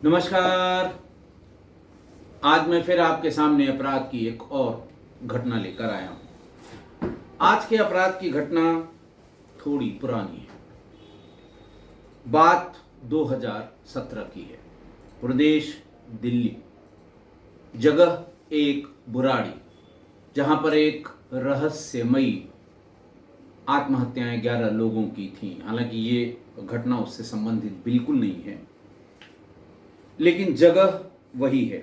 नमस्कार। आज मैं फिर आपके सामने अपराध की एक और घटना लेकर आया हूं। आज के अपराध की घटना थोड़ी पुरानी है। बात 2017 की है। प्रदेश दिल्ली, जगह एक बुराड़ी, जहां पर एक रहस्यमयी आत्महत्याएं 11 लोगों की थीं। हालांकि ये घटना उससे संबंधित बिल्कुल नहीं है, लेकिन जगह वही है।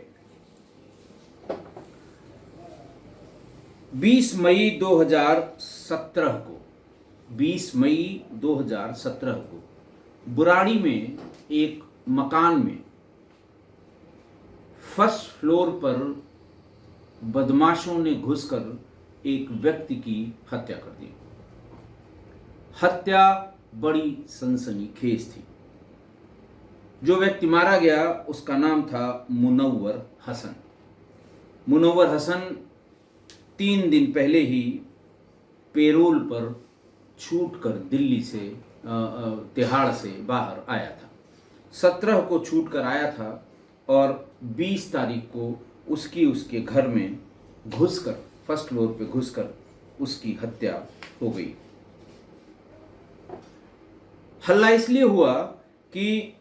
20 मई 2017 को 20 मई 2017 को बुराड़ी में एक मकान में फर्स्ट फ्लोर पर बदमाशों ने घुसकर एक व्यक्ति की हत्या कर दी। हत्या बड़ी सनसनीखेज थी। जो व्यक्ति मारा गया उसका नाम था मुनव्वर हसन। मुनव्वर हसन 3 दिन पहले ही पेरोल पर छूटकर दिल्ली से तिहाड़ से बाहर आया था। 17 को छूटकर आया था और 20 तारीख को उसके घर में घुसकर, फर्स्ट फ्लोर पे घुसकर उसकी हत्या हो गई। हल्ला इसलिए हुआ कि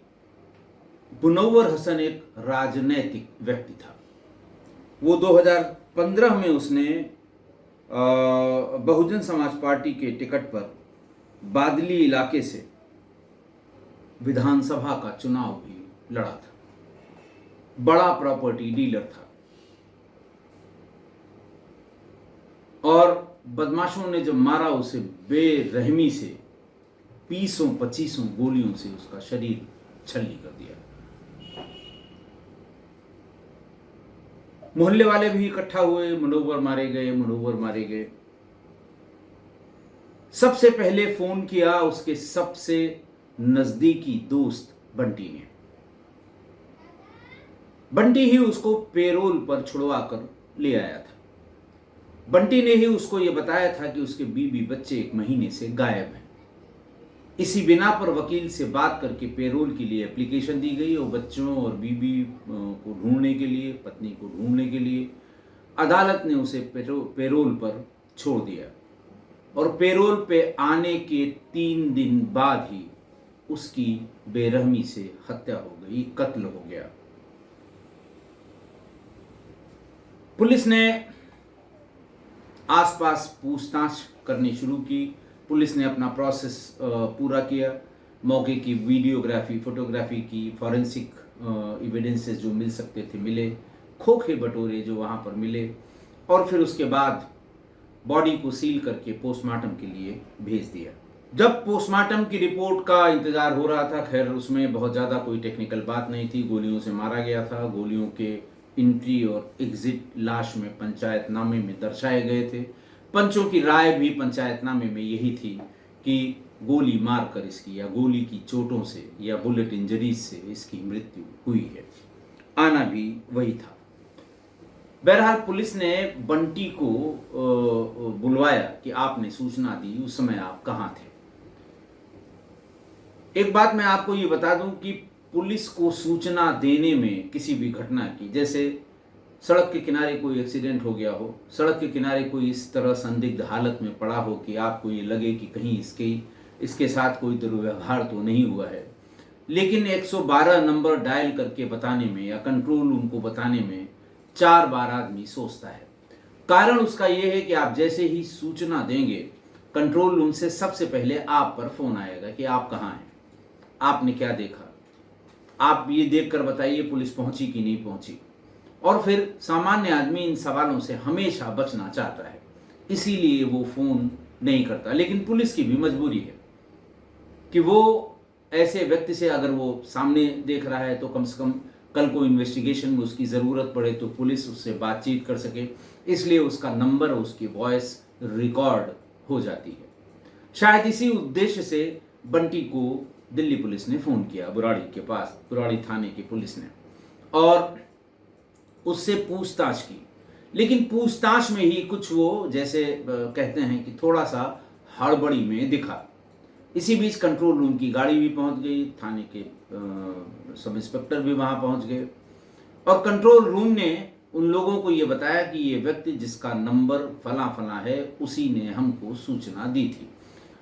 मुनव्वर हसन एक राजनैतिक व्यक्ति था। वो 2015 में उसने बहुजन समाज पार्टी के टिकट पर बादली इलाके से विधानसभा का चुनाव भी लड़ा था। बड़ा प्रॉपर्टी डीलर था और बदमाशों ने जब मारा उसे बेरहमी से 20-25 गोलियों से उसका शरीर छलनी कर दिया। मोहल्ले वाले भी इकट्ठा हुए, मुनव्वर मारे गए, मुनव्वर मारे गए। सबसे पहले फोन किया उसके सबसे नजदीकी दोस्त बंटी ने। बंटी ही उसको पेरोल पर छुड़वा कर ले आया था। बंटी ने ही उसको यह बताया था कि उसके बीवी बच्चे 1 महीने से गायब हैं। इसी बिना पर वकील से बात करके पेरोल के लिए एप्लीकेशन दी गई और बच्चों और बीवी को ढूंढने के लिए, पत्नी को ढूंढने के लिए अदालत ने उसे पेरोल पर छोड़ दिया। और पेरोल पे आने के 3 दिन बाद ही उसकी बेरहमी से हत्या हो गई, कत्ल हो गया। पुलिस ने आसपास पूछताछ करनी शुरू की। पुलिस ने अपना प्रोसेस पूरा किया। मौके की वीडियोग्राफी, फोटोग्राफी की, फॉरेंसिक एविडेंसेस जो मिल सकते थे मिले, खोखे बटोरे जो वहाँ पर मिले, और फिर उसके बाद बॉडी को सील करके पोस्टमार्टम के लिए भेज दिया। जब पोस्टमार्टम की रिपोर्ट का इंतजार हो रहा था, खैर उसमें बहुत ज़्यादा कोई टेक्निकल बात नहीं थी। गोलियों से मारा गया था। गोलियों के एंट्री और एग्जिट लाश में पंचायतनामे में दर्शाए गए थे। पंचों की राय भी पंचायतनामे में यही थी कि गोली मारकर इसकी, या गोली की चोटों से, या बुलेट इंजरीज से इसकी मृत्यु हुई है। आना भी वही था। बहरहाल पुलिस ने बंटी को बुलवाया कि आपने सूचना दी, उस समय आप कहाँ थे। एक बात मैं आपको ये बता दूं कि पुलिस को सूचना देने में किसी भी घटना की, जैसे सड़क के किनारे कोई एक्सीडेंट हो गया हो, सड़क के किनारे कोई इस तरह संदिग्ध हालत में पड़ा हो कि आपको ये लगे कि कहीं इसके साथ कोई दुर्व्यवहार तो नहीं हुआ है, लेकिन 112 नंबर डायल करके बताने में या कंट्रोल रूम को बताने में 4 बार आदमी सोचता है। कारण उसका यह है कि आप जैसे ही सूचना देंगे, कंट्रोल रूम से सबसे पहले आप पर फोन आएगा कि आप कहाँ हैं, आपने क्या देखा, आप ये देखकर बताइए पुलिस पहुंची कि नहीं पहुंची। और फिर सामान्य आदमी इन सवालों से हमेशा बचना चाहता है, इसीलिए वो फोन नहीं करता। लेकिन पुलिस की भी मजबूरी है कि वो ऐसे व्यक्ति से, अगर वो सामने देख रहा है तो कम से कम कल को इन्वेस्टिगेशन में उसकी ज़रूरत पड़े तो पुलिस उससे बातचीत कर सके, इसलिए उसका नंबर, उसकी वॉइस रिकॉर्ड हो जाती है। शायद इसी उद्देश्य से बंटी को दिल्ली पुलिस ने फ़ोन किया, बुराड़ी के पास, बुराड़ी थाने की पुलिस ने, और उससे पूछताछ की। लेकिन पूछताछ में ही कुछ वो, जैसे कहते हैं कि थोड़ा सा हड़बड़ी में दिखा। इसी बीच कंट्रोल रूम की गाड़ी भी पहुंच गई, थाने के सब इंस्पेक्टर भी वहां पहुंच गए और कंट्रोल रूम ने उन लोगों को ये बताया कि ये व्यक्ति जिसका नंबर फला फला है उसी ने हमको सूचना दी थी।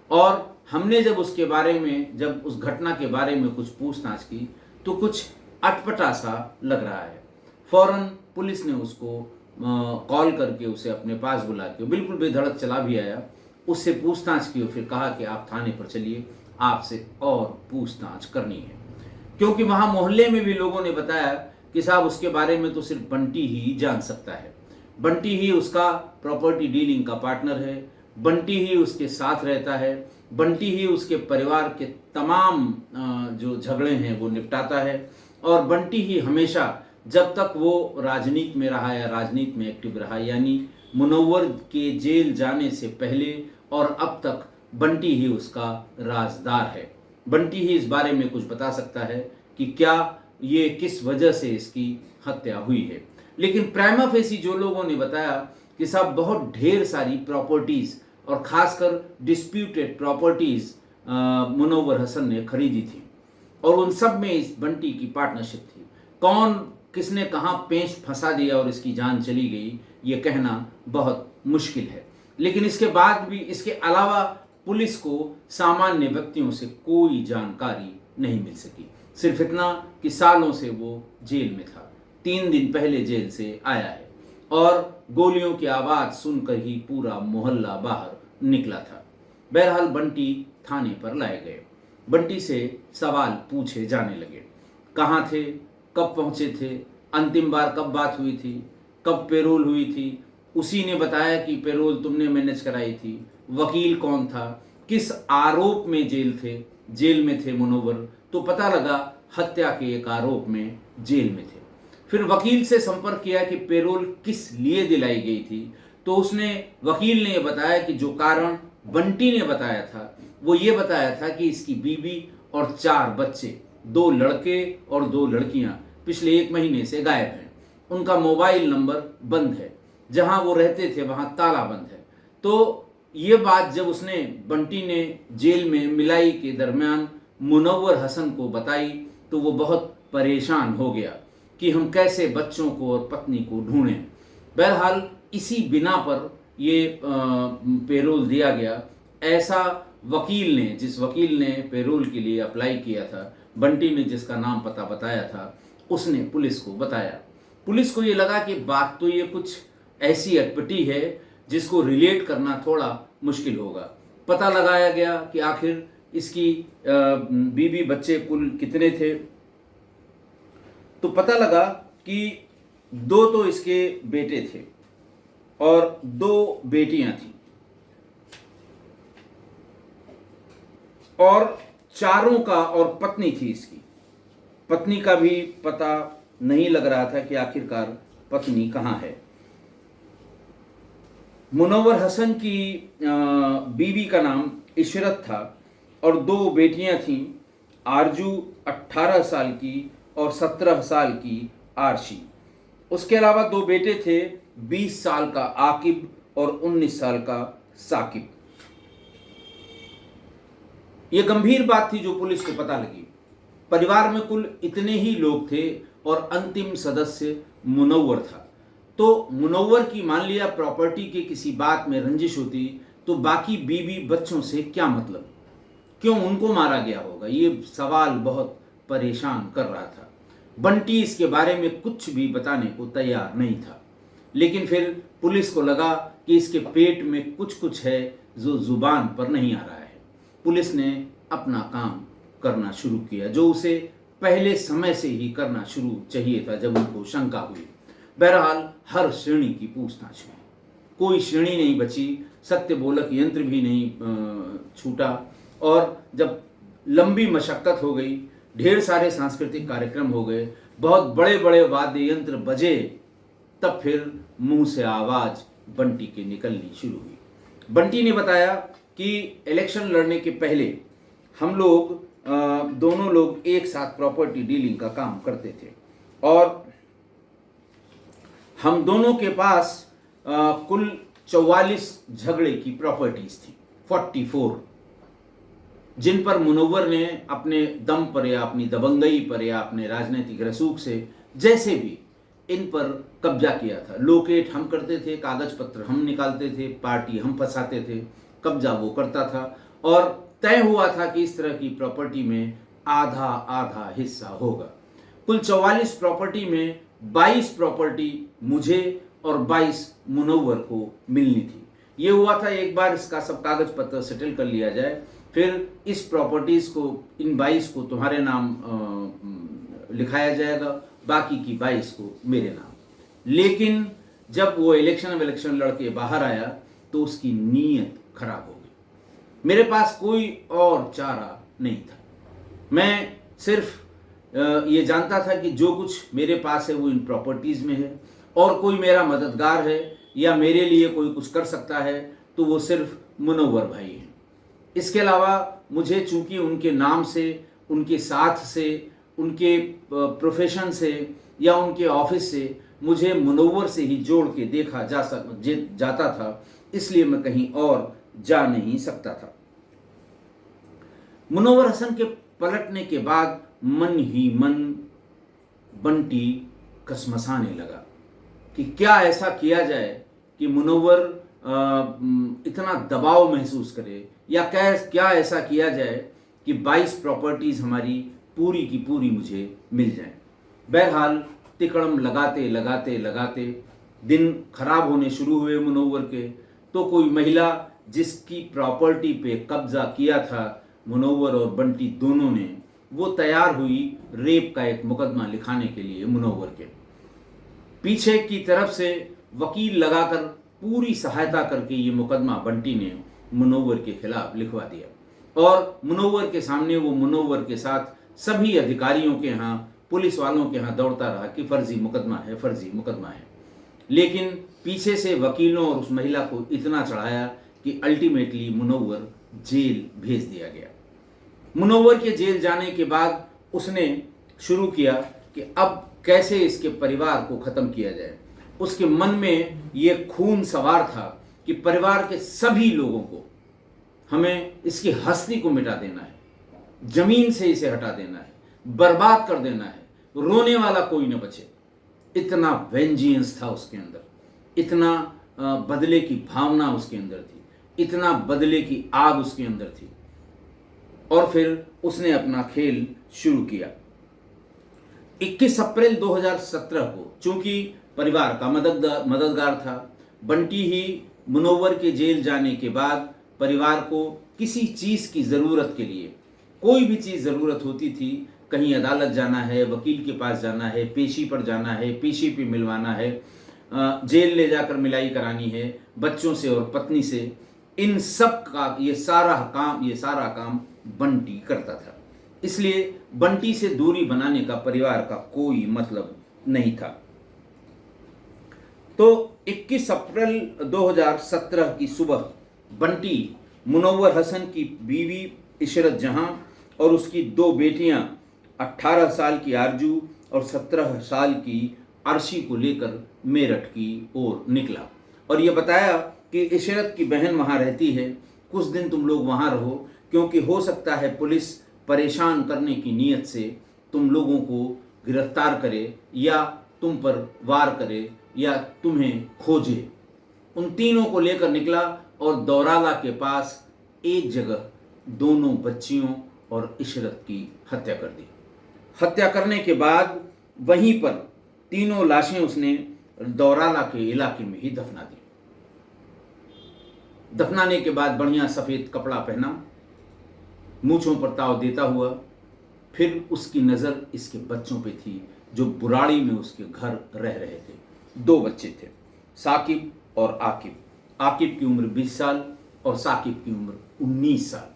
और हमने जब उसके बारे में, जब उस घटना के बारे में कुछ पूछताछ की तो कुछ अटपटा सा लग रहा है। फौरन पुलिस ने उसको कॉल करके उसे अपने पास बुला के बिल्कुल बेधड़क चला भी आया, उससे पूछताछ की और फिर कहा कि आप थाने पर चलिए, आपसे और पूछताछ करनी है। क्योंकि वहां मोहल्ले में भी लोगों ने बताया कि साहब उसके बारे में तो सिर्फ बंटी ही जान सकता है, बंटी ही उसका प्रॉपर्टी डीलिंग का पार्टनर है, बंटी ही उसके साथ रहता है, बंटी ही उसके परिवार के तमाम जो झगड़े हैं वो निपटाता है और बंटी ही हमेशा जब तक वो राजनीति में रहा या राजनीति में एक्टिव रहा, यानी मुनव्वर के जेल जाने से पहले और अब तक बंटी ही उसका राजदार है। बंटी ही इस बारे में कुछ बता सकता है कि क्या ये किस वजह से इसकी हत्या हुई है। लेकिन प्राइमा फेसी जो लोगों ने बताया कि साहब बहुत ढेर सारी प्रॉपर्टीज़ और ख़ासकर डिस्प्यूटेड प्रॉपर्टीज़ मुनव्वर हसन ने खरीदी थी और उन सब में इस बंटी की पार्टनरशिप थी। कौन किसने कहाँ पेंच फंसा दिया और इसकी जान चली गई, ये कहना बहुत मुश्किल है। लेकिन इसके बाद भी, इसके अलावा पुलिस को सामान्य व्यक्तियों से कोई जानकारी नहीं मिल सकी। सिर्फ इतना कि सालों से वो जेल में था, 3 दिन पहले जेल से आया है और गोलियों की आवाज़ सुनकर ही पूरा मोहल्ला बाहर निकला था। बहरहाल बंटी थाने पर लाए गए। बंटी से सवाल पूछे जाने लगे, कहाँ थे, कब पहुँचे थे, अंतिम बार कब बात हुई थी, कब पेरोल हुई थी। उसी ने बताया कि पेरोल तुमने मैनेज कराई थी। वकील कौन था, किस आरोप में जेल में थे मुनव्वर, तो पता लगा हत्या के एक आरोप में जेल में थे। फिर वकील से संपर्क किया कि पेरोल किस लिए दिलाई गई थी, तो वकील ने बताया कि जो कारण बंटी ने बताया था वो ये बताया था कि इसकी बीवी और 4 बच्चे, 2 लड़के और 2 लड़कियां पिछले 1 महीने से गायब हैं। उनका मोबाइल नंबर बंद है, जहां वो रहते थे वहां ताला बंद है। तो ये बात जब बंटी ने जेल में मिलाई के दरमियान मुनव्वर हसन को बताई तो वो बहुत परेशान हो गया कि हम कैसे बच्चों को और पत्नी को ढूंढें। बहरहाल इसी बिना पर ये पेरोल दिया गया। ऐसा जिस वकील ने पेरोल के लिए अप्लाई किया था, बंटी ने जिसका नाम पता बताया था, उसने पुलिस को बताया। पुलिस को ये लगा कि बात तो ये कुछ ऐसी अटपटी है जिसको रिलेट करना थोड़ा मुश्किल होगा। पता लगाया गया कि आखिर इसकी बीवी बच्चे कुल कितने थे, तो पता लगा कि 2 तो इसके बेटे थे और 2 बेटियां थी और चारों का, और पत्नी थी इसकी। पत्नी का भी पता नहीं लग रहा था कि आखिरकार पत्नी कहाँ है। मुनव्वर हसन की बीवी का नाम इशरत था और 2 बेटियां थीं, आरजू 18 साल की और 17 साल की आरशी। उसके अलावा 2 बेटे थे, 20 साल का आकिब और 19 साल का साकिब। ये गंभीर बात थी जो पुलिस को पता लगी। परिवार में कुल इतने ही लोग थे और अंतिम सदस्य मुनव्वर था। तो मुनव्वर की मान लिया प्रॉपर्टी के किसी बात में रंजिश होती तो बाकी बीवी बच्चों से क्या मतलब, क्यों उनको मारा गया होगा, ये सवाल बहुत परेशान कर रहा था। बंटी इसके बारे में कुछ भी बताने को तैयार नहीं था, लेकिन फिर पुलिस को लगा कि इसके पेट में कुछ है जो जुबान पर नहीं आ रहा है। पुलिस ने अपना काम करना शुरू किया, जो उसे पहले समय से ही करना शुरू चाहिए था जब उनको शंका हुई। बहरहाल हर श्रेणी की पूछताछ हुई, कोई श्रेणी नहीं बची, सत्य बोलक यंत्र भी नहीं छूटा। और जब लंबी मशक्कत हो गई, ढेर सारे सांस्कृतिक कार्यक्रम हो गए, बहुत बड़े बड़े वाद्य यंत्र बजे, तब फिर मुंह से आवाज़ बंटी की निकलनी शुरू हुई। बंटी ने बताया कि इलेक्शन लड़ने के पहले हम लोग दोनों लोग एक साथ प्रॉपर्टी डीलिंग का काम करते थे और हम दोनों के पास कुल 44 झगड़े की प्रॉपर्टीज थी, 44। जिन पर मुनव्वर ने अपने दम पर या अपनी दबंगई पर या अपने राजनीतिक रसूख से जैसे भी इन पर कब्जा किया था। लोकेट हम करते थे, कागज पत्र हम निकालते थे, पार्टी हम फंसाते थे, कब्जा वो करता था, और तय हुआ था कि इस तरह की प्रॉपर्टी में आधा आधा हिस्सा होगा। कुल 44 प्रॉपर्टी में 22 प्रॉपर्टी मुझे और 22 मुनव्वर को मिलनी थी। ये हुआ था एक बार इसका सब कागज पत्र सेटल कर लिया जाए, फिर इस प्रॉपर्टीज को, इन 22 को तुम्हारे नाम लिखाया जाएगा, बाकी की 22 को मेरे नाम। लेकिन जब वो इलेक्शन लड़के बाहर आया तो उसकी नीयत खराब हो गई। मेरे पास कोई और चारा नहीं था। मैं सिर्फ ये जानता था कि जो कुछ मेरे पास है वो इन प्रॉपर्टीज में है, और कोई मेरा मददगार है या मेरे लिए कोई कुछ कर सकता है तो वो सिर्फ मुनव्वर भाई हैं। इसके अलावा मुझे चूंकि उनके नाम से, उनके साथ से, उनके प्रोफेशन से या उनके ऑफिस से मुझे मुनव्वर से ही जोड़ के देखा जाता था, इसलिए मैं कहीं और जा नहीं सकता था। मुनव्वर हसन के पलटने के बाद मन ही मन बंटी कसमसाने लगा कि क्या ऐसा किया जाए कि मुनव्वर इतना दबाव महसूस करे, या क्या ऐसा किया जाए कि 22 प्रॉपर्टीज हमारी पूरी की पूरी मुझे मिल जाएं। बहरहाल तिकड़म लगाते लगाते लगाते दिन खराब होने शुरू हुए मुनव्वर के। तो कोई महिला जिसकी प्रॉपर्टी पे कब्जा किया था मुनव्वर और बंटी दोनों ने, वो तैयार हुई रेप का एक मुकदमा लिखाने के लिए मुनव्वर के। पीछे की तरफ से वकील लगाकर पूरी सहायता करके ये मुकदमा बंटी ने मुनव्वर के खिलाफ लिखवा दिया, और मुनव्वर के सामने वो मुनव्वर के साथ सभी अधिकारियों के यहाँ, पुलिस वालों के यहाँ दौड़ता रहा कि फर्जी मुकदमा है, फर्जी मुकदमा है। लेकिन पीछे से वकीलों और उस महिला को इतना चढ़ाया कि अल्टीमेटली मुनव्वर जेल भेज दिया गया। मुनव्वर के जेल जाने के बाद उसने शुरू किया कि अब कैसे इसके परिवार को ख़त्म किया जाए। उसके मन में ये खून सवार था कि परिवार के सभी लोगों को, हमें इसकी हस्ती को मिटा देना है, जमीन से इसे हटा देना है, बर्बाद कर देना है, रोने वाला कोई न बचे। इतना वेंजियंस था उसके अंदर, इतना बदले की भावना उसके अंदर थी, इतना बदले की आग उसके अंदर थी। और फिर उसने अपना खेल शुरू किया। 21 अप्रैल 2017 को, चूंकि परिवार का मददगार था, बंटी ही मुनव्वर के जेल जाने के बाद परिवार को किसी चीज़ की ज़रूरत के लिए, कोई भी चीज़ ज़रूरत होती थी, कहीं अदालत जाना है, वकील के पास जाना है, पेशी पर जाना है, पेशी पे मिलवाना है, जेल ले जाकर मिलाई करानी है बच्चों से और पत्नी से, इन सब का ये सारा काम बंटी करता था। इसलिए बंटी से दूरी बनाने का परिवार का कोई मतलब नहीं था। तो 21 अप्रैल 2017 की सुबह बंटी मुनव्वर हसन की बीवी इशरत जहां और उसकी 2 बेटियां 18 साल की आरजू और 17 साल की अर्शी को लेकर मेरठ की ओर निकला, और ये बताया कि इशरत की बहन वहाँ रहती है, कुछ दिन तुम लोग वहाँ रहो, क्योंकि हो सकता है पुलिस परेशान करने की नीयत से तुम लोगों को गिरफ्तार करे या तुम पर वार करे या तुम्हें खोजे। उन तीनों को लेकर निकला और दौराला के पास एक जगह दोनों बच्चियों और इशरत की हत्या कर दी। हत्या करने के बाद वहीं पर तीनों लाशें उसने दौराला के इलाके में ही दफना दी। दफनाने के बाद बढ़िया सफ़ेद कपड़ा पहना, मूंछों पर ताव देता हुआ, फिर उसकी नज़र इसके बच्चों पे थी जो बुराड़ी में उसके घर रह रहे थे। 2 बच्चे थे, साकिब और आकिब। आकिब की उम्र 20 साल और साकिब की उम्र 19 साल।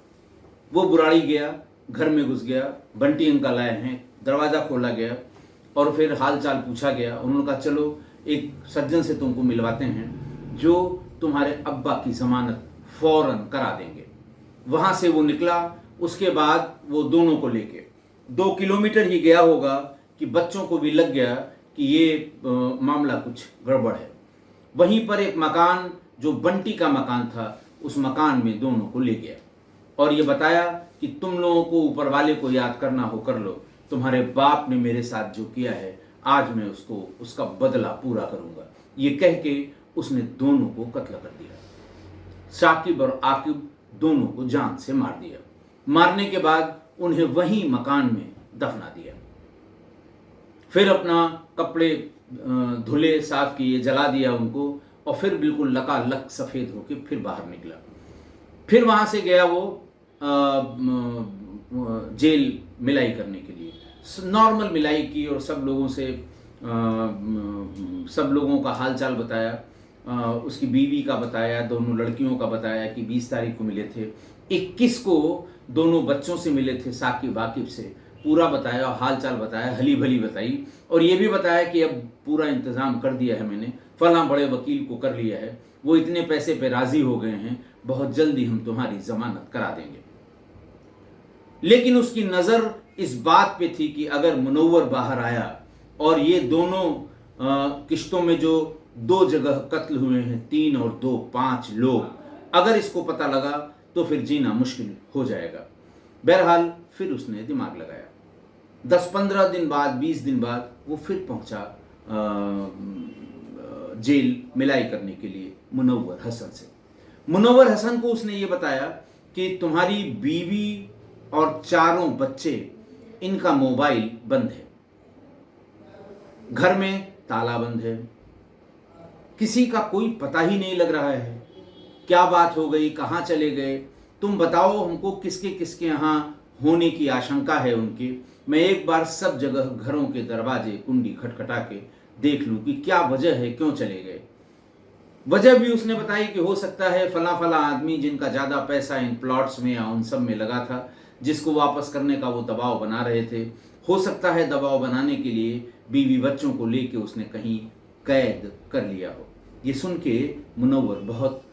वो बुराड़ी गया, घर में घुस गया, बंटी अंकल आए हैं, दरवाज़ा खोला गया और फिर हाल चाल पूछा गया। उन्होंने कहा चलो एक सज्जन से तुमको मिलवाते हैं जो तुम्हारे अब्बा की ज़मानत फौरन करा देंगे। वहाँ से वो निकला। उसके बाद वो दोनों को लेके 2 किलोमीटर ही गया होगा कि बच्चों को भी लग गया कि ये मामला कुछ गड़बड़ है। वहीं पर एक मकान जो बंटी का मकान था, उस मकान में दोनों को ले गया और ये बताया कि तुम लोगों को ऊपर वाले को याद करना हो कर लो, तुम्हारे बाप ने मेरे साथ जो किया है आज मैं उसका बदला पूरा करूंगा। ये कह के उसने दोनों को कत्ल कर दिया। शाकिब और आकिब दोनों को जान से मार दिया। मारने के बाद उन्हें वहीं मकान में दफना दिया। फिर अपना कपड़े धुले, साफ किए, जला दिया उनको, और फिर बिल्कुल लकालक सफ़ेद होके फिर बाहर निकला। फिर वहाँ से गया वो जेल मिलाई करने के लिए। नॉर्मल मिलाई की और सब लोगों से सब लोगों का हालचाल बताया, उसकी बीवी का बताया, दोनों लड़कियों का बताया कि 20 तारीख को मिले थे, 21 को दोनों बच्चों से मिले थे, साकिब आकिब से, पूरा बताया, हालचाल बताया, हली भली बताई, और ये भी बताया कि अब पूरा इंतज़ाम कर दिया है मैंने, फलां बड़े वकील को कर लिया है, वो इतने पैसे पे राज़ी हो गए हैं, बहुत जल्दी हम तुम्हारी ज़मानत करा देंगे। लेकिन उसकी नज़र इस बात पे थी कि अगर मुनव्वर बाहर आया और ये दोनों किश्तों में जो 2 जगह कत्ल हुए हैं, 3 और 2 5 लोग, अगर इसको पता लगा तो फिर जीना मुश्किल हो जाएगा। बहरहाल फिर उसने दिमाग लगाया। 10-15 दिन बाद, 20 दिन बाद वो फिर पहुंचा जेल मिलाई करने के लिए मुनव्वर हसन से। मुनव्वर हसन को उसने ये बताया कि तुम्हारी बीवी और 4 बच्चे, इनका मोबाइल बंद है, घर में ताला बंद है, किसी का कोई पता ही नहीं लग रहा है, क्या बात हो गई, कहाँ चले गए, तुम बताओ हमको किसके किसके यहाँ होने की आशंका है उनके, मैं एक बार सब जगह घरों के दरवाजे कुंडी खटखटा के देख लूं कि क्या वजह है, क्यों चले गए। वजह भी उसने बताई कि हो सकता है फला फला आदमी जिनका ज़्यादा पैसा इन प्लॉट्स में या उन सब में लगा था, जिसको वापस करने का वो दबाव बना रहे थे, हो सकता है दबाव बनाने के लिए बीवी बच्चों को लेके उसने कहीं कैद कर लिया हो। ये सुन के मुनव्वर बहुत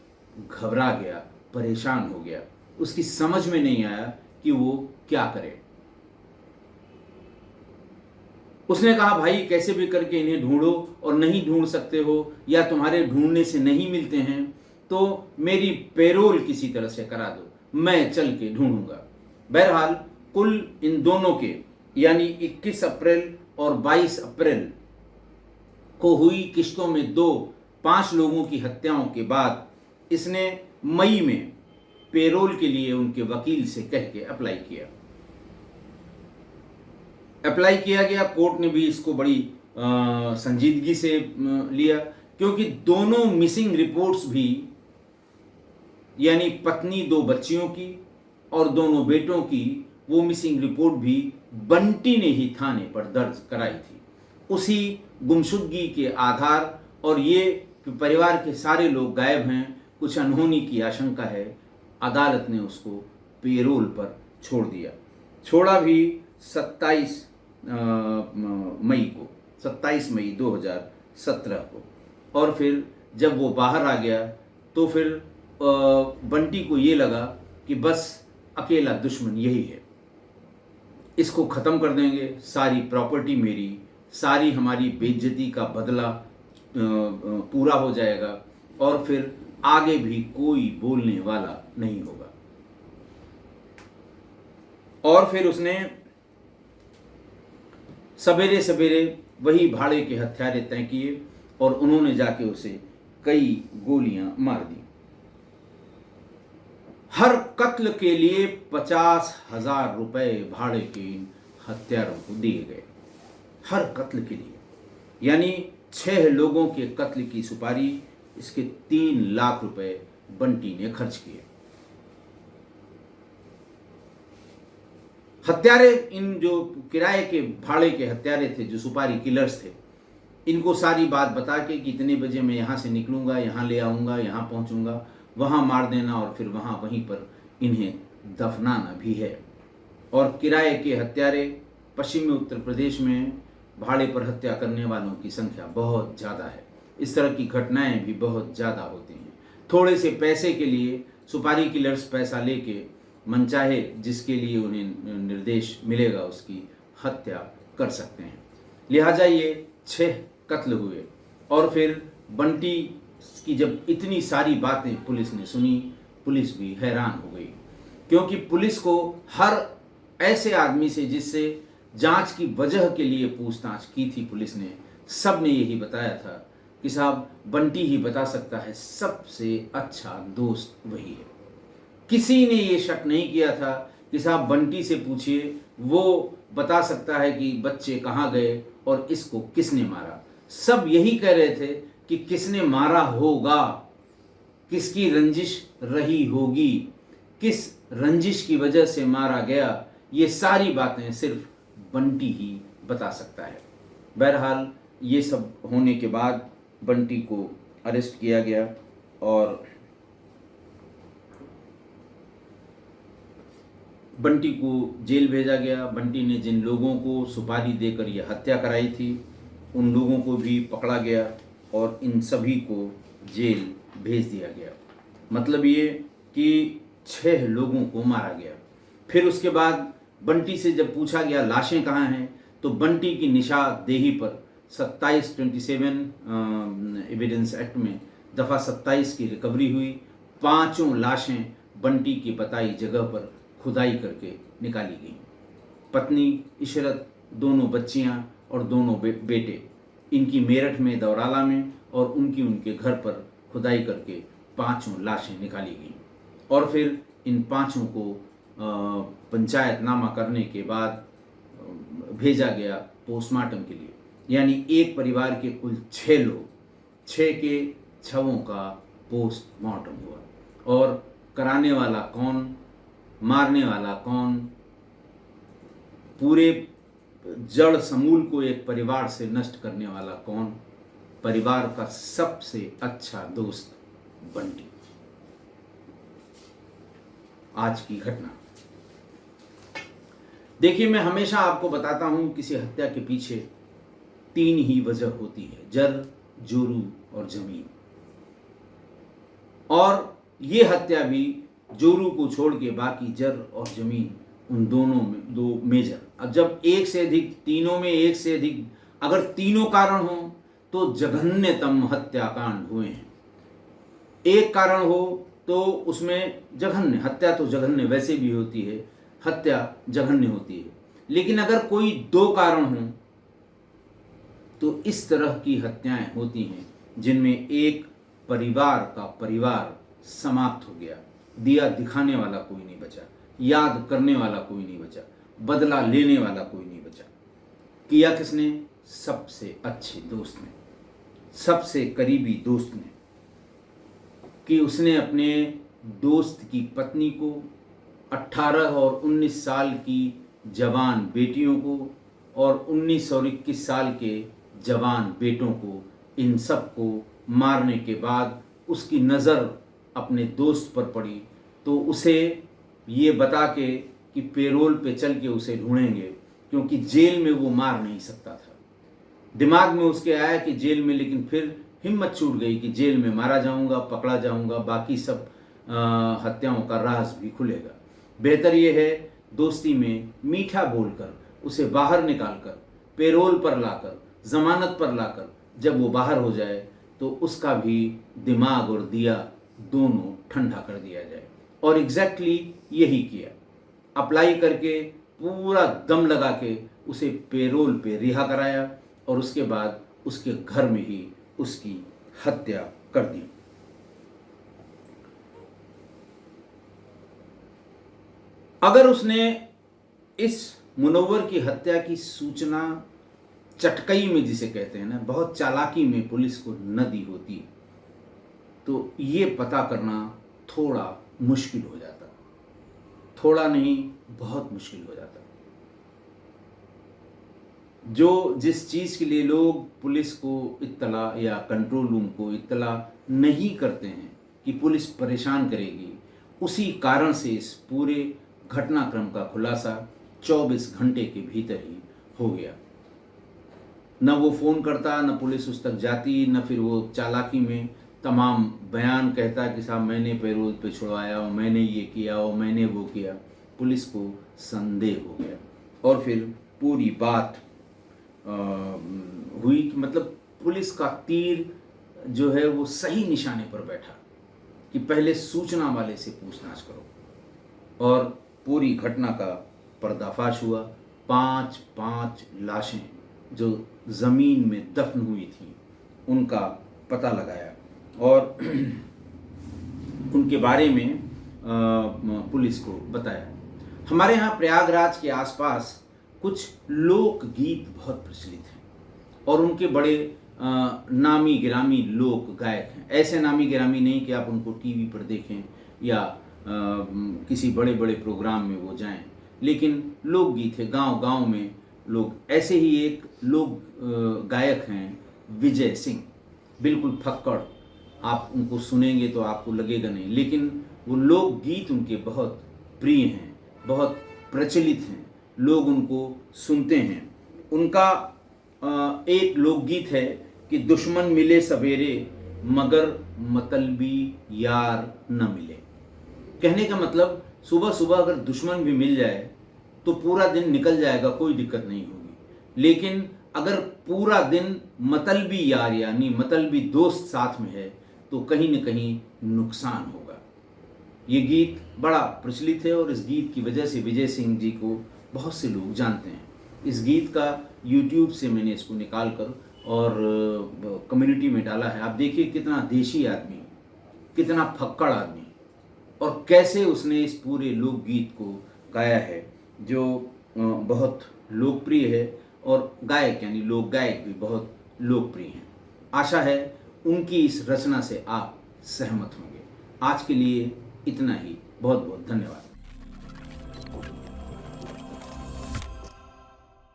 घबरा गया, परेशान हो गया, उसकी समझ में नहीं आया कि वो क्या करे। उसने कहा भाई कैसे भी करके इन्हें ढूंढो, और नहीं ढूंढ सकते हो या तुम्हारे ढूंढने से नहीं मिलते हैं तो मेरी पेरोल किसी तरह से करा दो, मैं चल के ढूंढूंगा। बहरहाल कुल इन दोनों के यानी 21 अप्रैल और 22 अप्रैल को हुई किश्तों में 5 लोगों की हत्याओं के बाद इसने मई में पेरोल के लिए उनके वकील से कह के अप्लाई किया गया। कोर्ट ने भी इसको बड़ी संजीदगी से लिया, क्योंकि दोनों मिसिंग रिपोर्ट्स भी, यानी पत्नी 2 बच्चियों की और दोनों बेटों की, वो मिसिंग रिपोर्ट भी बंटी ने ही थाने पर दर्ज कराई थी, उसी गुमशुदगी के आधार। और ये कि परिवार के सारे लोग गायब हैं, कुछ अनहोनी की आशंका है, अदालत ने उसको पेरोल पर छोड़ दिया। छोड़ा भी 27 मई 2017 को। और फिर जब वो बाहर आ गया तो फिर बंटी को ये लगा कि बस अकेला दुश्मन यही है, इसको ख़त्म कर देंगे, सारी प्रॉपर्टी मेरी, सारी हमारी बेइज्जती का बदला पूरा हो जाएगा, और फिर आगे भी कोई बोलने वाला नहीं होगा। और फिर उसने सवेरे सवेरे वही भाड़े के हत्यारे तय किए और उन्होंने जाके उसे कई गोलियां मार दी। हर कत्ल के लिए 50,000 रुपए भाड़े के इन हत्यारों को दिए गए, हर कत्ल के लिए, यानी 6 लोगों के कत्ल की सुपारी इसके 3 लाख रुपए बंटी ने खर्च किए। हत्यारे, इन जो किराए के भाड़े के हत्यारे थे, जो सुपारी किलर्स थे, इनको सारी बात बता के कि इतने बजे मैं यहाँ से निकलूँगा, यहाँ ले आऊँगा, यहाँ पहुँचूँगा, वहाँ मार देना और फिर वहीं पर इन्हें दफनाना भी है। और किराए के हत्यारे पश्चिमी उत्तर प्रदेश में भाड़े पर हत्या करने वालों की संख्या बहुत ज़्यादा है। इस तरह की घटनाएं भी बहुत ज़्यादा होती हैं। थोड़े से पैसे के लिए सुपारी किलर्स पैसा लेके मनचाहे जिसके लिए उन्हें निर्देश मिलेगा उसकी हत्या कर सकते हैं। लिहाजा ये 6 कत्ल हुए। और फिर बंटी की जब इतनी सारी बातें पुलिस ने सुनी, पुलिस भी हैरान हो गई। क्योंकि पुलिस को हर ऐसे आदमी से जिससे जांच की वजह के लिए पूछताछ की थी पुलिस ने, सब ने यही बताया था कि साहब बंटी ही बता सकता है, सबसे अच्छा दोस्त वही है। किसी ने ये शक नहीं किया था कि साहब बंटी से पूछिए, वो बता सकता है कि बच्चे कहाँ गए और इसको किसने मारा। सब यही कह रहे थे कि किसने मारा होगा, किसकी रंजिश रही होगी, किस रंजिश की वजह से मारा गया, ये सारी बातें सिर्फ बंटी ही बता सकता है। बहरहाल ये सब होने के बाद बंटी को अरेस्ट किया गया और बंटी को जेल भेजा गया। बंटी ने जिन लोगों को सुपारी देकर यह हत्या कराई थी उन लोगों को भी पकड़ा गया और इन सभी को जेल भेज दिया गया। मतलब ये कि 6 लोगों को मारा गया। फिर उसके बाद बंटी से जब पूछा गया लाशें कहाँ हैं, तो बंटी की निशानदेही पर 27 एविडेंस एक्ट में दफ़ा 27 की रिकवरी हुई। 5 लाशें बंटी की बताई जगह पर खुदाई करके निकाली गई। पत्नी इशरत, दोनों बच्चियां और दोनों बेटे, इनकी मेरठ में दौराला में और उनके घर पर खुदाई करके 5 लाशें निकाली गई और फिर इन 5 को पंचायतनामा करने के बाद भेजा गया पोस्टमार्टम के लिए। यानी एक परिवार के कुल 6 लोग, 6 के शवों का पोस्टमार्टम हुआ। और कराने वाला कौन, मारने वाला कौन, पूरे जड़ समूल को एक परिवार से नष्ट करने वाला कौन, परिवार का सबसे अच्छा दोस्त बंटी। आज की घटना देखिए, मैं हमेशा आपको बताता हूं किसी हत्या के पीछे 3 ही वजह होती है, जर, जोरू और जमीन। और ये हत्या भी जोरू को छोड़ के बाकी जर और जमीन, उन दोनों में 2 मेजर। अब जब एक से अधिक, तीनों में एक से अधिक अगर तीनों कारण हो तो जघन्यतम हत्याकांड हुए हैं। एक कारण हो तो उसमें जघन्य हत्या, तो जघन्य वैसे भी होती है, हत्या जघन्य होती है। लेकिन अगर कोई 2 कारण हो तो इस तरह की हत्याएं होती हैं जिनमें एक परिवार का परिवार समाप्त हो गया, दिया दिखाने वाला कोई नहीं बचा, याद करने वाला कोई नहीं बचा, बदला लेने वाला कोई नहीं बचा। किया किसने? सबसे अच्छे दोस्त ने, सबसे करीबी दोस्त ने। कि उसने अपने दोस्त की पत्नी को, 18 और 19 साल की जवान बेटियों को और 19 और 21 साल के जवान बेटों को, इन सब को मारने के बाद उसकी नज़र अपने दोस्त पर पड़ी तो उसे ये बता के कि पेरोल पे चल के उसे ढूंढेंगे, क्योंकि जेल में वो मार नहीं सकता था। दिमाग में उसके आया कि जेल में, लेकिन फिर हिम्मत छूट गई कि जेल में मारा जाऊंगा, पकड़ा जाऊंगा, बाकी सब हत्याओं का राज भी खुलेगा। बेहतर ये है दोस्ती में मीठा बोलकर उसे बाहर निकालकर, पेरोल पर लाकर, जमानत पर लाकर जब वो बाहर हो जाए तो उसका भी दिमाग और दिया दोनों ठंडा कर दिया जाए। और एग्जैक्टली यही किया। अप्लाई करके पूरा दम लगा के उसे पेरोल पे रिहा कराया और उसके बाद उसके घर में ही उसकी हत्या कर दी। अगर उसने इस मुनव्वर की हत्या की सूचना चटकई में, जिसे कहते हैं ना, बहुत चालाकी में पुलिस को न दी होती तो ये पता करना थोड़ा मुश्किल हो जाता। थोड़ा नहीं, बहुत मुश्किल हो जाता। जो जिस चीज़ के लिए लोग पुलिस को इत्तला या कंट्रोल रूम को इत्तला नहीं करते हैं कि पुलिस परेशान करेगी, उसी कारण से इस पूरे घटनाक्रम का खुलासा 24 घंटे के भीतर ही हो गया। न वो फ़ोन करता, न पुलिस उस तक जाती, न फिर वो चालाकी में तमाम बयान कहता कि साहब मैंने पेरोल पे छुड़वाया और मैंने ये किया और मैंने वो किया। पुलिस को संदेह हो गया और फिर पूरी बात हुई कि मतलब पुलिस का तीर जो है वो सही निशाने पर बैठा कि पहले सूचना वाले से पूछताछ करो। और पूरी घटना का पर्दाफाश हुआ। 5 लाशें जो ज़मीन में दफन हुई थी उनका पता लगाया और उनके बारे में पुलिस को बताया। हमारे यहाँ प्रयागराज के आसपास कुछ लोकगीत बहुत प्रचलित हैं और उनके बड़े नामी गिरामी लोक गायक हैं। ऐसे नामी गिरामी नहीं कि आप उनको टीवी पर देखें या किसी बड़े बड़े प्रोग्राम में वो जाएं, लेकिन लोकगीत है। गांव गांव में लोग, ऐसे ही एक लोक गायक हैं विजय सिंह, बिल्कुल फक्कड़। आप उनको सुनेंगे तो आपको लगेगा नहीं, लेकिन वो लोकगीत उनके बहुत प्रिय हैं, बहुत प्रचलित हैं, लोग उनको सुनते हैं। उनका एक लोकगीत है कि दुश्मन मिले सवेरे मगर मतलबी यार न मिले। कहने का मतलब सुबह सुबह अगर दुश्मन भी मिल जाए तो पूरा दिन निकल जाएगा, कोई दिक्कत नहीं होगी, लेकिन अगर पूरा दिन मतलबी यार यानी मतलबी दोस्त साथ में है तो कहीं न कहीं नुकसान होगा। ये गीत बड़ा प्रचलित है और इस गीत की वजह से विजय सिंह जी को बहुत से लोग जानते हैं। इस गीत का YouTube से मैंने इसको निकाल कर और कम्युनिटी में डाला है। आप देखिए कितना देशी आदमी, कितना फक्कड़ आदमी, और कैसे उसने इस पूरे लोकगीत को गाया है जो बहुत लोकप्रिय है और गायक यानी लोक गायक भी बहुत लोकप्रिय हैं। आशा है उनकी इस रचना से आप सहमत होंगे। आज के लिए इतना ही। बहुत बहुत धन्यवाद।